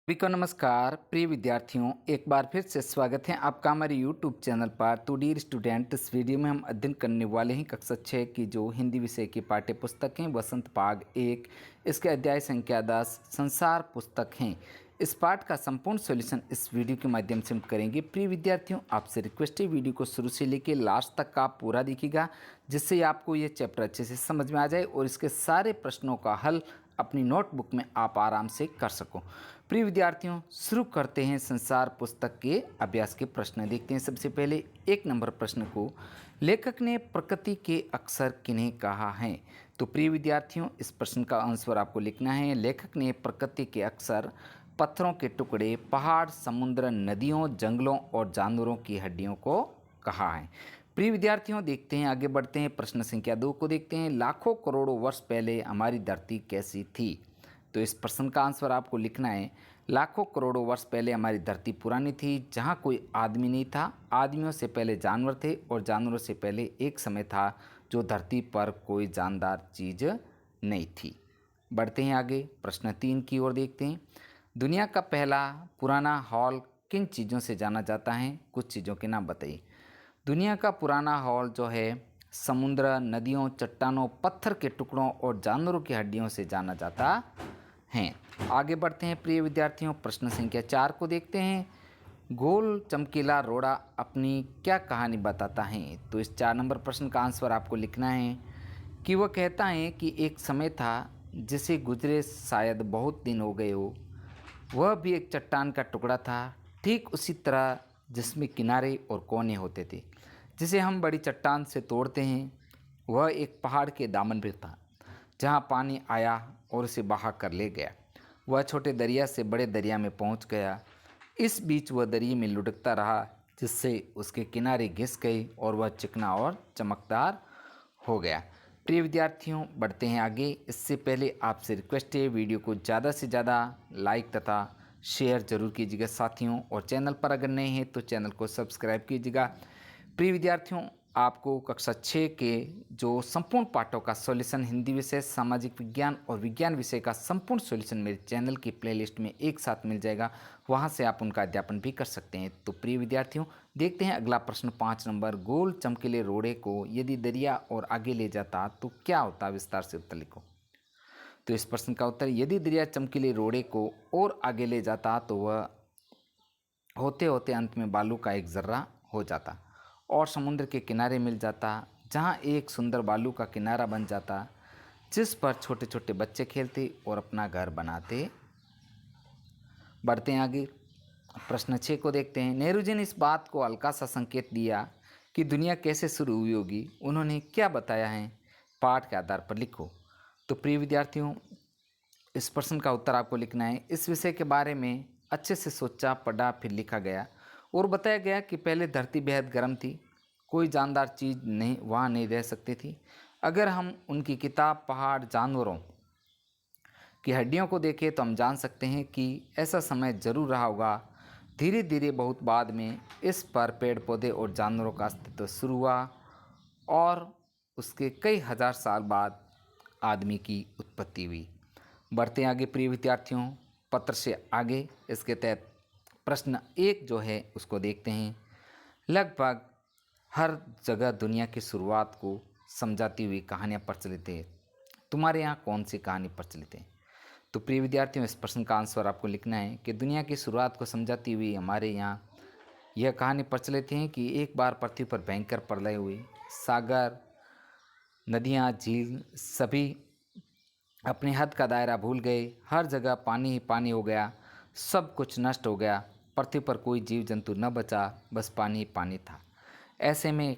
सभी को नमस्कार प्रिय विद्यार्थियों, एक बार फिर से स्वागत है आपका हमारे YouTube चैनल पर। तो डियर स्टूडेंट, इस वीडियो में हम अध्ययन करने वाले हैं कक्षा 6 की जो हिंदी विषय की पाठ्य पुस्तक हैं वसंत भाग 1, इसके अध्याय संख्या 10 संसार पुस्तक हैं। इस पाठ का संपूर्ण सॉल्यूशन इस वीडियो के माध्यम से हम करेंगे। प्रिय विद्यार्थियों, आपसे रिक्वेस्ट है वीडियो को शुरू से लेकर लास्ट तक का आप पूरा देखिएगा, जिससे आपको ये चैप्टर अच्छे से समझ में आ जाए और इसके सारे प्रश्नों का हल अपनी नोटबुक में आप आराम से कर सको। प्रिय विद्यार्थियों, शुरू करते हैं संसार पुस्तक के अभ्यास के प्रश्न। देखते हैं सबसे पहले 1 नंबर प्रश्न को, लेखक ने प्रकृति के अक्षर किन्हें कहा है। तो प्रिय विद्यार्थियों, इस प्रश्न का आंसर आपको लिखना है। लेखक ने प्रकृति के अक्षर पत्थरों के टुकड़े, पहाड़, समुद्र, नदियों, जंगलों और जानवरों की हड्डियों को कहा है। प्रिय विद्यार्थियों, देखते हैं, आगे बढ़ते हैं। प्रश्न संख्या 2 को देखते हैं। लाखों करोड़ों वर्ष पहले हमारी धरती कैसी थी। तो इस प्रश्न का आंसर आपको लिखना है। लाखों करोड़ों वर्ष पहले हमारी धरती पुरानी थी, जहाँ कोई आदमी नहीं था। आदमियों से पहले जानवर थे और जानवरों से पहले एक समय था जो धरती पर कोई जानदार चीज़ नहीं थी। बढ़ते हैं आगे, प्रश्न 3 की ओर देखते हैं। दुनिया का पहला पुराना हॉल किन चीज़ों से जाना जाता है, कुछ चीज़ों के नाम बताइए। दुनिया का पुराना हॉल जो है समुद्र, नदियों, चट्टानों, पत्थर के टुकड़ों और जानवरों की हड्डियों से जाना जाता है। आगे बढ़ते हैं प्रिय विद्यार्थियों, प्रश्न संख्या 4 को देखते हैं। गोल चमकीला रोड़ा अपनी क्या कहानी बताता है। तो इस 4 नंबर प्रश्न का आंसर आपको लिखना है कि वह कहता है कि एक समय था जिसे गुजरे शायद बहुत दिन हो गए हो। वह भी एक चट्टान का टुकड़ा था, ठीक उसी तरह जिसमें किनारे और कोने होते थे, जिसे हम बड़ी चट्टान से तोड़ते हैं। वह एक पहाड़ के दामन पर था, जहाँ पानी आया और उसे बहा कर ले गया। वह छोटे दरिया से बड़े दरिया में पहुँच गया। इस बीच वह दरिया में लुढ़कता रहा, जिससे उसके किनारे घिस गए और वह चिकना और चमकदार हो गया। प्रिय विद्यार्थियों, बढ़ते हैं आगे। इससे पहले आपसे रिक्वेस्ट है, वीडियो को ज़्यादा से ज़्यादा लाइक तथा शेयर जरूर कीजिएगा साथियों, और चैनल पर अगर नए हैं तो चैनल को सब्सक्राइब कीजिएगा। प्रिय विद्यार्थियों, आपको कक्षा 6 के जो संपूर्ण पाठों का सॉल्यूशन, हिंदी विषय, सामाजिक विज्ञान और विज्ञान विषय का संपूर्ण सॉल्यूशन मेरे चैनल की प्लेलिस्ट में एक साथ मिल जाएगा। वहां से आप उनका अध्यापन भी कर सकते हैं। तो प्रिय विद्यार्थियों, देखते हैं अगला प्रश्न 5 नंबर। गोल चमकीले रोड़े को यदि दरिया और आगे ले जाता तो क्या होता, विस्तार से उत्तर लिखो। तो इस प्रश्न का उत्तर, यदि दरिया चमकीले रोड़े को और आगे ले जाता तो वह होते होते अंत में बालू का एक जर्रा हो जाता और समुद्र के किनारे मिल जाता, जहाँ एक सुंदर बालू का किनारा बन जाता, जिस पर छोटे छोटे बच्चे खेलते और अपना घर बनाते। बढ़ते हैं आगे, प्रश्न 6 को देखते हैं। नेहरू जी ने इस बात को हल्का सा संकेत दिया कि दुनिया कैसे शुरू हुई होगी। उन्होंने क्या बताया है, पाठ के आधार पर लिखो। तो प्रिय विद्यार्थियों, इस प्रश्न का उत्तर आपको लिखना है। इस विषय के बारे में अच्छे से सोचा, पढ़ा, फिर लिखा गया और बताया गया कि पहले धरती बेहद गर्म थी, कोई जानदार चीज़ नहीं वहाँ नहीं रह सकती थी। अगर हम उनकी किताब, पहाड़, जानवरों की हड्डियों को देखें तो हम जान सकते हैं कि ऐसा समय जरूर रहा होगा। धीरे धीरे बहुत बाद में इस पर पेड़ पौधे और जानवरों का अस्तित्व शुरू हुआ और उसके कई हजार साल बाद आदमी की उत्पत्ति हुई। बढ़ते आगे प्रिय विद्यार्थियों, पत्र से आगे, इसके तहत प्रश्न 1 जो है उसको देखते हैं। लगभग हर जगह दुनिया की शुरुआत को समझाती हुई कहानियाँ प्रचलित है। तुम्हारे यहाँ कौन सी कहानी प्रचलित है। तो प्रिय विद्यार्थियों, इस प्रश्न का आंसर आपको लिखना है कि दुनिया की शुरुआत को समझाती हुई हमारे यहाँ यह कहानी प्रचलित है कि एक बार पृथ्वी पर भयंकर प्रलय हुई। सागर, नदियाँ, झील सभी अपने हद का दायरा भूल गए। हर जगह पानी ही पानी हो गया, सब कुछ नष्ट हो गया। पृथ्वी पर कोई जीव जंतु न बचा, बस पानी ही पानी था। ऐसे में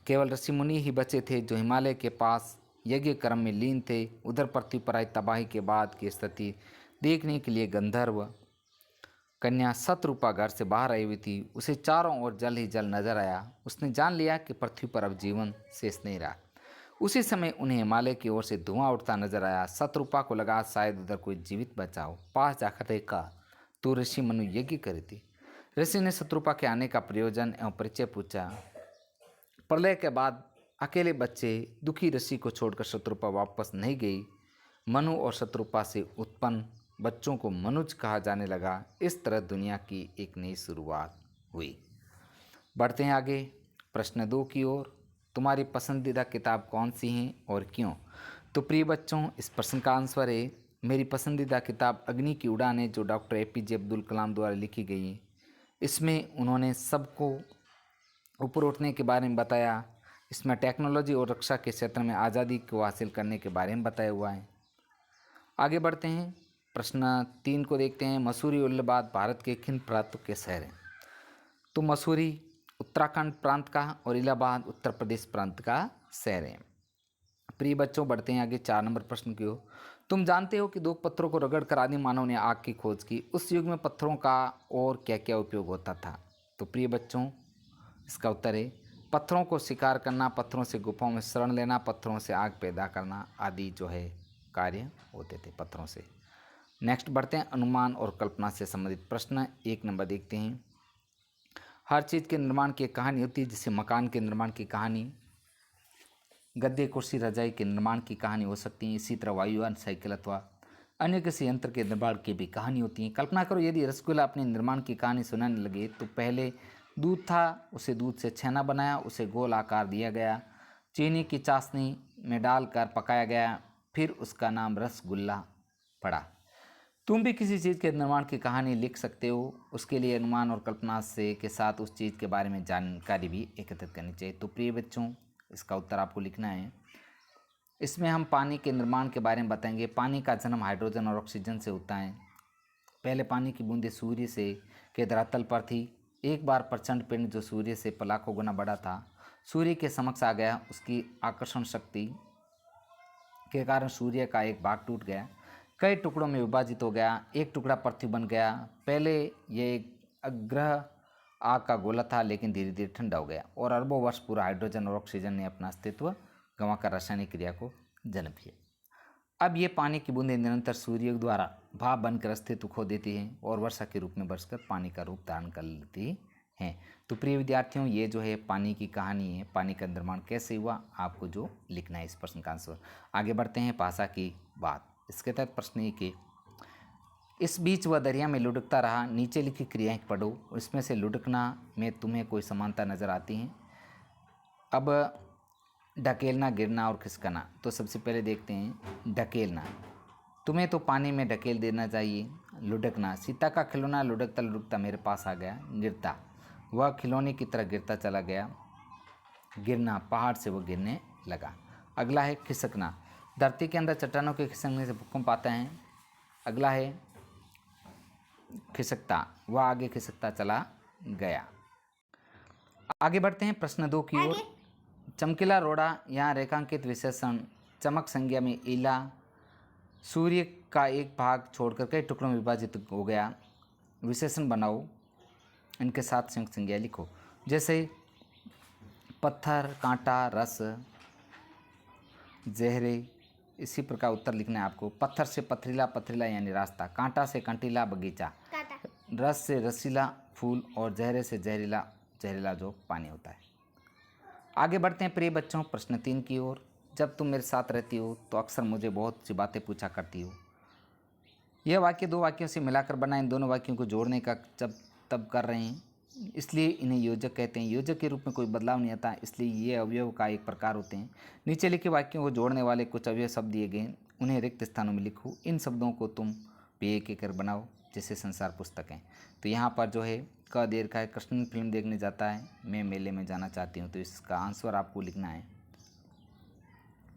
केवल ऋषि मुनि ही बचे थे जो हिमालय के पास यज्ञ कर्म में लीन थे। उधर पृथ्वी पर आई तबाही के बाद की स्थिति देखने के लिए गंधर्व कन्या शतरूपा घर से बाहर आई हुई थी। उसे चारों ओर जल ही जल नजर आया। उसने जान लिया कि पृथ्वी पर अब जीवन शेष नहीं रहा। उसी समय उन्हें हिमालय की ओर से धुआं उठता नजर आया। शतरूपा को लगा शायद उधर कोई जीवित बचा हो। पास जाकर देखा तो ऋषि मनु यज्ञ करे थे। ऋषि ने शत्रुपा के आने का प्रयोजन एवं परिचय पूछा। प्रलय के बाद अकेले बच्चे दुखी ऋषि को छोड़कर शत्रुपा वापस नहीं गई। मनु और शत्रुपा से उत्पन्न बच्चों को मनुज कहा जाने लगा। इस तरह दुनिया की एक नई शुरुआत हुई। बढ़ते हैं आगे प्रश्न 2 की ओर। तुम्हारी पसंदीदा किताब कौन सी है और क्यों? तो प्रिय बच्चों, इस प्रश्न का आंसर है मेरी पसंदीदा किताब अग्नि की उड़ान है, जो डॉक्टर APJ अब्दुल कलाम द्वारा लिखी गई है। इसमें उन्होंने सबको ऊपर उठने के बारे में बताया। इसमें टेक्नोलॉजी और रक्षा के क्षेत्र में आज़ादी को हासिल करने के बारे में बताया हुआ है। आगे बढ़ते हैं प्रश्न 3 को देखते हैं। मसूरी और इलाहाबाद भारत के किन प्रांतों के शहर हैं? तो मसूरी उत्तराखंड प्रांत का और इलाहाबाद उत्तर प्रदेश प्रांत का शहर है। प्रिय बच्चों, बढ़ते हैं आगे 4 नंबर प्रश्न की ओर। तुम जानते हो कि 2 पत्थरों को रगड़कर आदि मानव ने आग की खोज की। उस युग में पत्थरों का और क्या क्या उपयोग होता था? तो प्रिय बच्चों, इसका उत्तर है पत्थरों को शिकार करना, पत्थरों से गुफाओं में शरण लेना, पत्थरों से आग पैदा करना आदि जो है कार्य होते थे पत्थरों से। नेक्स्ट बढ़ते हैं अनुमान और कल्पना से संबंधित प्रश्न। 1 नंबर देखते हैं। हर चीज़ के निर्माण की एक कहानी होती है, जैसे मकान के निर्माण की कहानी, गद्दे कुर्सी रजाई के निर्माण की कहानी हो सकती है। इसी तरह वायुयान साइकिल अथवा अन्य किसी यंत्र के निर्माण की भी कहानी होती है। कल्पना करो यदि रसगुल्ला अपने निर्माण की कहानी सुनाने लगे तो पहले दूध था, उसे दूध से छेना बनाया, उसे गोल आकार दिया गया, चीनी की चाशनी में डालकर पकाया गया, फिर उसका नाम रसगुल्ला पड़ा। तुम भी किसी चीज़ के निर्माण की कहानी लिख सकते हो। उसके लिए अनुमान और कल्पना से के साथ उस चीज़ के बारे में जानकारी भी एकत्रित करनी चाहिए। तो प्रिय बच्चों, इसका उत्तर आपको लिखना है। इसमें हम पानी के निर्माण के बारे में बताएंगे। पानी का जन्म हाइड्रोजन और ऑक्सीजन से होता है। पहले पानी की बूंदें सूर्य से के धरातल पर थी। एक बार प्रचंड पिंड जो सूर्य से लाखों गुना बड़ा था, सूर्य के समक्ष आ गया। उसकी आकर्षण शक्ति के कारण सूर्य का एक भाग टूट गया, कई टुकड़ों में विभाजित हो गया। एक टुकड़ा पृथ्वी बन गया। पहले ये एक अग्रह आग का गोला था, लेकिन धीरे धीरे ठंडा हो गया और अरबों वर्ष पूरा हाइड्रोजन और ऑक्सीजन ने अपना अस्तित्व गंवाकर रासायनिक क्रिया को जन्म दिया। अब ये पानी की बूंदें निरंतर सूर्य द्वारा भाप बनकर अस्तित्व खो देती हैं और वर्षा के रूप में बरसकर पानी का रूप धारण कर लेती हैं। तो प्रिय विद्यार्थियों, ये जो है पानी की कहानी है। पानी का निर्माण कैसे हुआ, आपको जो लिखना है इस प्रश्न का आंसर। आगे बढ़ते हैं भाषा की बात। इसके तहत प्रश्न ये कि इस बीच वह दरिया में लुढ़कता रहा। नीचे लिखी क्रियाएं पढ़ो, इसमें से लुढ़कना में तुम्हें कोई समानता नजर आती है? अब ढकेलना, गिरना और खिसकना। तो सबसे पहले देखते हैं ढकेलना। तुम्हें तो पानी में ढकेल देना चाहिए। लुढ़कना, सीता का खिलौना लुढ़कता लुढ़कता मेरे पास आ गया। गिरता, वह खिलौने की तरह गिरता चला गया। गिरना, पहाड़ से वह गिरने लगा। अगला है खिसकना, धरती के अंदर चट्टानों के खिसकने से भूकंप आता है। अगला है खिसकता, वह आगे खिसकता चला गया। आगे बढ़ते हैं प्रश्न 2 की ओर। चमकीला रोड़ा, यहाँ रेखांकित विशेषण चमक संज्ञा में इला सूर्य का एक भाग छोड़कर कई टुकड़ों में विभाजित हो गया। विशेषण बनाओ, इनके साथ संयुक्त संज्ञा लिखो। जैसे पत्थर, कांटा, रस, जहरे। इसी प्रकार उत्तर लिखना है आपको। पत्थर से पथरीला, पथरीला यानी रास्ता। कांटा से कंटीला, बगीचा। रस से रसीला, फूल। और जहरे से जहरीला, जहरीला जो पानी होता है। आगे बढ़ते हैं प्रिय बच्चों प्रश्न 3 की ओर। जब तुम मेरे साथ रहती हो तो अक्सर मुझे बहुत सी बातें पूछा करती हो। यह वाक्य 2 वाक्यों से मिलाकर बना। इन दोनों वाक्यों को जोड़ने का जब तब कर रहे हैं, इसलिए इन्हें योजक कहते हैं। योजक के रूप में कोई बदलाव नहीं आता, इसलिए ये अवयव का एक प्रकार होते हैं। नीचे लिखे वाक्यों को जोड़ने वाले कुछ अवयव शब्द दिए गए, उन्हें रिक्त स्थानों में लिखो। इन शब्दों को तुम भी एक एक कर बनाओ, जैसे संसार पुस्तकें। तो यहाँ पर जो है क देर का है, कृष्ण फिल्म देखने जाता है, मैं मेले में जाना चाहती हूँ। तो इसका आंसर आपको लिखना है।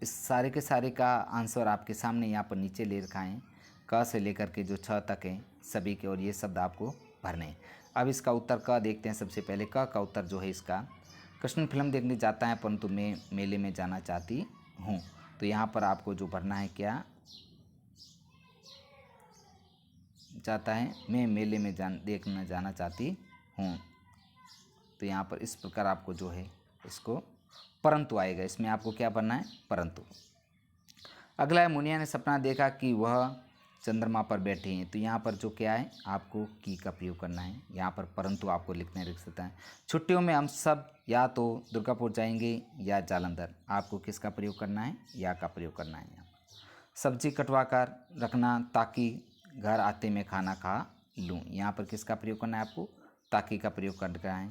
इस सारे के सारे का आंसर आपके सामने यहाँ पर नीचे ले रखा है, क से लेकर के जो 6 तक हैं सभी के, और ये शब्द आपको भरने हैं। अब इसका उत्तर क देखते हैं। सबसे पहले क का उत्तर जो है इसका, कृष्ण फिल्म देखने जाता है परंतु मैं मेले में जाना चाहती हूँ। तो यहाँ पर आपको जो भरना है, क्या जाता है, मैं मेले में देखने जाना चाहती हूँ। तो यहाँ पर इस प्रकार आपको जो है इसको परंतु आएगा। इसमें आपको क्या भरना है, परंतु। अगला है मुनिया ने सपना देखा कि वह चंद्रमा पर बैठे हैं। तो यहाँ पर जो क्या है, आपको की का प्रयोग करना है। यहाँ पर परंतु आपको लिखना लिख सकता है। छुट्टियों में हम सब या तो दुर्गापुर जाएंगे या जालंधर। आपको किसका प्रयोग करना है, या का प्रयोग करना है। यहाँ सब्जी कटवा कर रखना ताकि घर आते मैं खाना खा लूँ। यहाँ पर किसका प्रयोग करना है आपको? ताकि का प्रयोग करना है।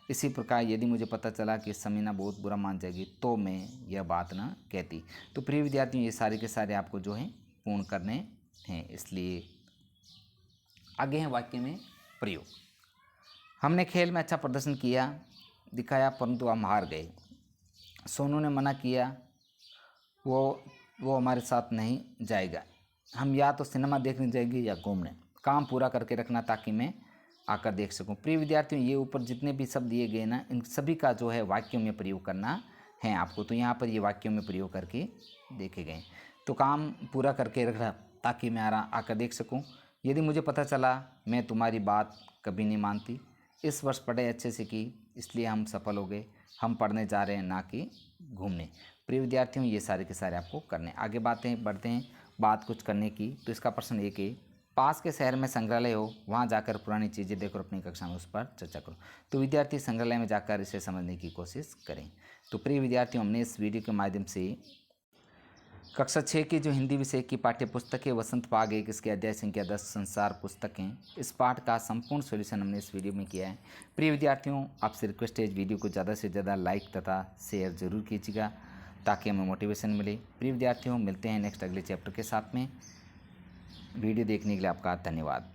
इसी प्रकार यदि मुझे पता चला कि समीना बहुत बुरा मान जाएगी तो मैं यह बात न कहती। तो प्रिय विद्यार्थियों, ये सारे के सारे आपको जो है पूर्ण करने हैं। इसलिए आगे हैं वाक्य में प्रयोग। हमने खेल में अच्छा प्रदर्शन किया दिखाया परंतु हम हार गए। सोनू ने मना किया, वो हमारे साथ नहीं जाएगा। हम या तो सिनेमा देखने जाएंगे या घूमने। काम पूरा करके रखना ताकि मैं आकर देख सकूं। प्रिय विद्यार्थियों, ये ऊपर जितने भी शब्द दिए गए ना, इन सभी का जो है वाक्यों में प्रयोग करना है आपको। तो यहाँ पर ये वाक्यों में प्रयोग करके देखे गए। तो काम पूरा करके रखना ताकि मैं आकर देख सकूं। यदि मुझे पता चला मैं तुम्हारी बात कभी नहीं मानती। इस वर्ष पढ़ाई अच्छे से की इसलिए हम सफल हो गए। हम पढ़ने जा रहे हैं ना कि घूमने। प्रिय विद्यार्थियों, ये सारे के सारे आपको करने। आगे बढ़ते हैं बात कुछ करने की। तो इसका प्रश्न एक है, पास के शहर में संग्रहालय हो, वहाँ जाकर पुरानी चीज़ें देखो और अपनी कक्षा में उस पर चर्चा करो। तो विद्यार्थी संग्रहालय में जाकर इसे समझने की कोशिश करें। तो प्रिय विद्यार्थियों, हमने इस वीडियो के माध्यम से कक्षा 6 की जो हिंदी विषय की पाठ्य पुस्तक है वसंत पाग 1, इसके अध्याय संख्या 10 संसार पुस्तक हैं, इस पाठ का संपूर्ण सॉल्यूशन हमने इस वीडियो में किया है। प्रिय विद्यार्थियों, आपसे रिक्वेस्ट है इस वीडियो को ज़्यादा से ज़्यादा लाइक तथा शेयर जरूर कीजिएगा ताकि हमें मोटिवेशन मिले। प्रिय विद्यार्थियों, मिलते हैं नेक्स्ट अगले चैप्टर के साथ में। वीडियो देखने के लिए आपका धन्यवाद।